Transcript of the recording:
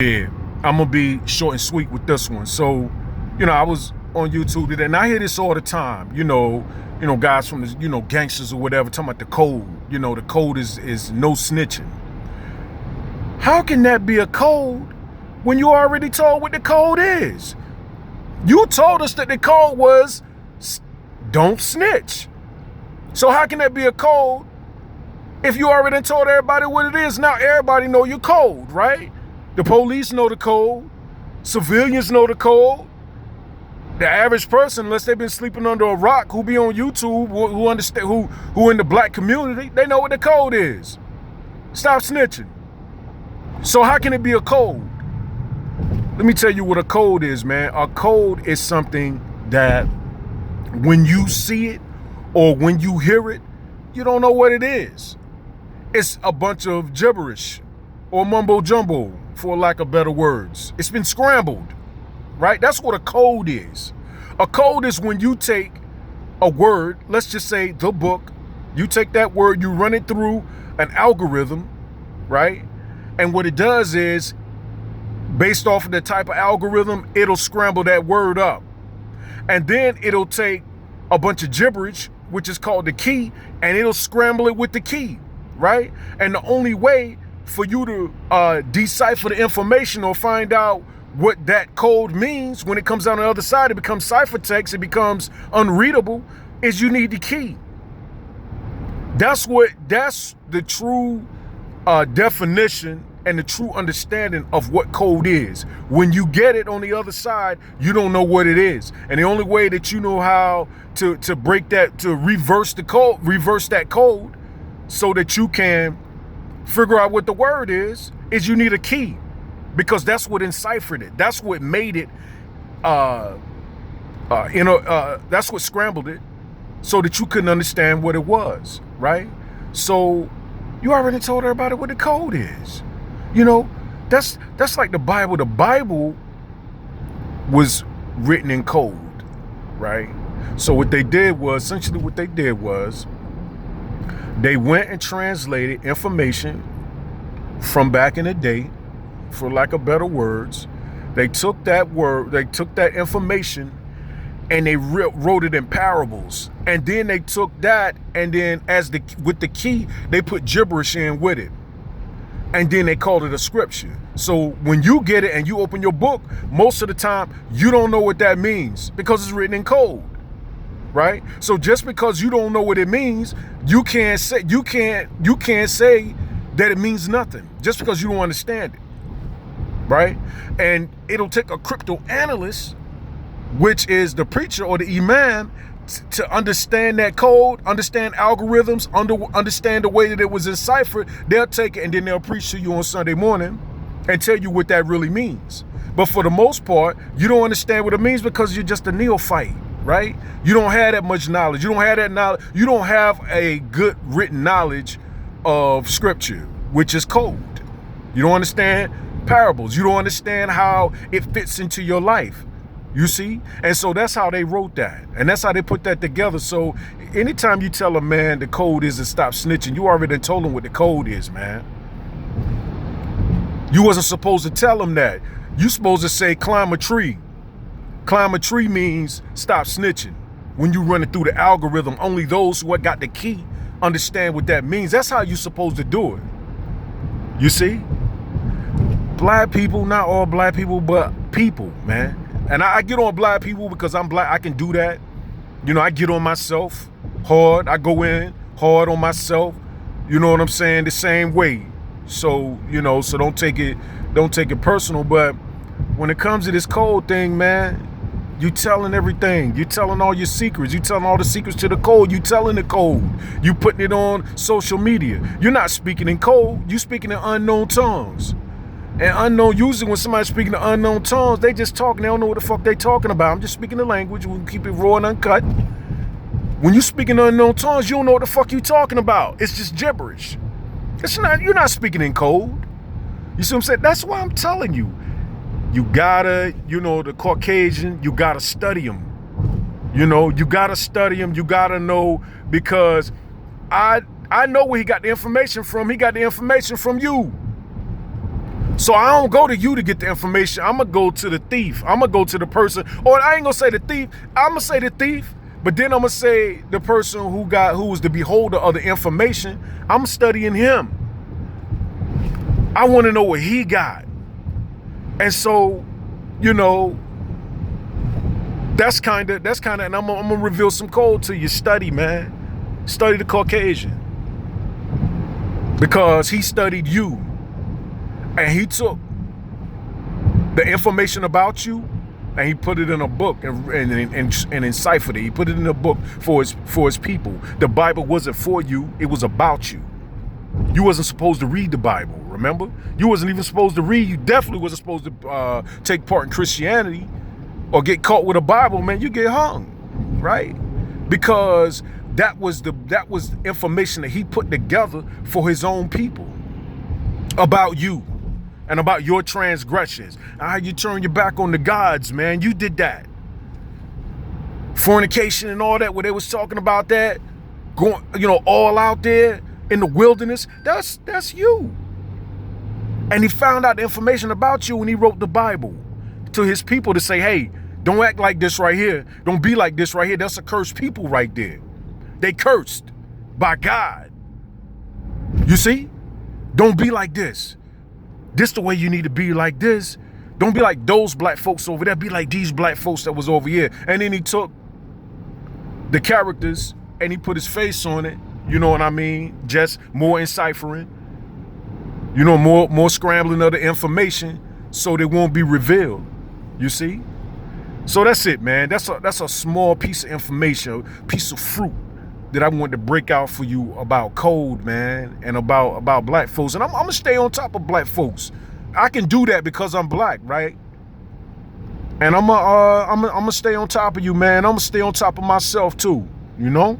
Yeah, I'm gonna be short and sweet with this one. So, I was on YouTube today, and I hear this all the time. Guys from the gangsters or whatever talking about the code. The code is no snitching. How can that be a code when you already told what the code is? You told us that the code was don't snitch. So how can that be a code if you already told everybody what it is? Now everybody know your code, right? The police know the code. Civilians know the code. The average person, unless they've been sleeping under a rock, who be on YouTube, who understand, who in the black community, they know what the code is. Stop snitching. So how can it be a code? Let me tell you what a code is, man. A code is something that when you see it or when you hear it, you don't know what it is. It's a bunch of gibberish or mumbo jumbo, for lack of better words. It's been scrambled, right? That's what a code is. A code is when you take a word, let's just say the book, you take that word, you run it through an algorithm, right? And what it does is, based off of the type of algorithm, it'll scramble that word up. And then it'll take a bunch of gibberish, which is called the key, and it'll scramble it with the key, right? And the only way for you to decipher the information or find out what that code means when it comes out on the other side, it becomes ciphertext, it becomes unreadable, is you need the key. That's the true definition and the true understanding of what code is. When you get it on the other side, you don't know what it is. And the only way that you know how to break that, to reverse that code so that you can figure out what the word is you need a key, because that's what enciphered it. That's what made it, that's what scrambled it so that you couldn't understand what it was, right? So you already told everybody what the code is. That's like the Bible. The Bible was written in code, right? So what they did was, they went and translated information from back in the day, for lack of better words. They took that information, and they wrote it in parables. And then they took that, and then with the key, they put gibberish in with it. And then they called it a scripture. So when you get it and you open your book, most of the time, you don't know what that means because it's written in code. Right? So just because you don't know what it means, you can't say that it means nothing just because you don't understand it. Right? And it'll take a crypto analyst, which is the preacher or the imam, to understand that code, understand algorithms, understand the way that it was enciphered. They'll take it and then they'll preach to you on Sunday morning and tell you what that really means. But for the most part, you don't understand what it means because you're just a neophyte. Right? You don't have that much knowledge. You don't have that knowledge. You don't have a good written knowledge of scripture, which is code. You don't understand parables. You don't understand how it fits into your life. You see? And so that's how they wrote that. And that's how they put that together. So anytime you tell a man the code is to stop snitching, you already told him what the code is, man. You wasn't supposed to tell him that. You supposed to say climb a tree. Climb a tree means stop snitching. When you run it through the algorithm, only those who have got the key understand what that means. That's how you're supposed to do it. You see? Black people, not all black people, but people, man. And I get on black people because I'm black. I can do that. I get on myself hard. I go in hard on myself. You know what I'm saying? The same way. So, so don't take it personal. But when it comes to this code thing, man, you telling everything. You telling all your secrets. You telling all the secrets to the code. You telling the code. You putting it on social media. You're not speaking in code. You speaking in unknown tongues. And usually when somebody's speaking in unknown tongues, they just talking. They don't know what the fuck they talking about. I'm just speaking the language. We can keep it raw and uncut. When you speak in unknown tongues, you don't know what the fuck you talking about. It's just gibberish. You're not speaking in code. You see what I'm saying? That's why I'm telling you. You gotta, the Caucasian, you gotta study him. You gotta study him. You gotta know, because I know where he got the information from. He got the information from you. So I don't go to you to get the information. I'm gonna go to the thief. I'm gonna go to the person, or I ain't gonna say the thief. I'm gonna say the thief, but then I'm gonna say the person who was the beholder of the information. I'm studying him. I want to know what he got. And so, you know, that's kind of, and I'm gonna reveal some code to you. Study, man. Study the Caucasian. Because he studied you. And he took the information about you and he put it in a book and enciphered it. He put it in a book for his people. The Bible wasn't for you, it was about you. You wasn't supposed to read the Bible, remember? You wasn't even supposed to read. You definitely wasn't supposed to take part in Christianity or get caught with a Bible, man. You get hung, right? Because that was information that he put together for his own people about you. And about your transgressions. How you turn your back on the gods, man. You did that. Fornication and all that, where they was talking about that, going, all out there in the wilderness. That's you. And he found out the information about you when he wrote the Bible to his people to say, hey, don't act like this right here. Don't be like this right here. That's a cursed people right there. They cursed by God. You see? Don't be like this. This the way you need to be, like this. Don't be like those black folks over there. Be like these black folks that was over here. And then he took the characters and he put his face on it. You know what I mean? Just more enciphering. More scrambling of the information so they won't be revealed. You see? So that's it, man. That's a small piece of information, a piece of fruit that I wanted to break out for you about code, man, and about black folks. And I'm gonna stay on top of black folks. I can do that because I'm black, right? And I'm gonna stay on top of you, man. I'm gonna stay on top of myself too, you know?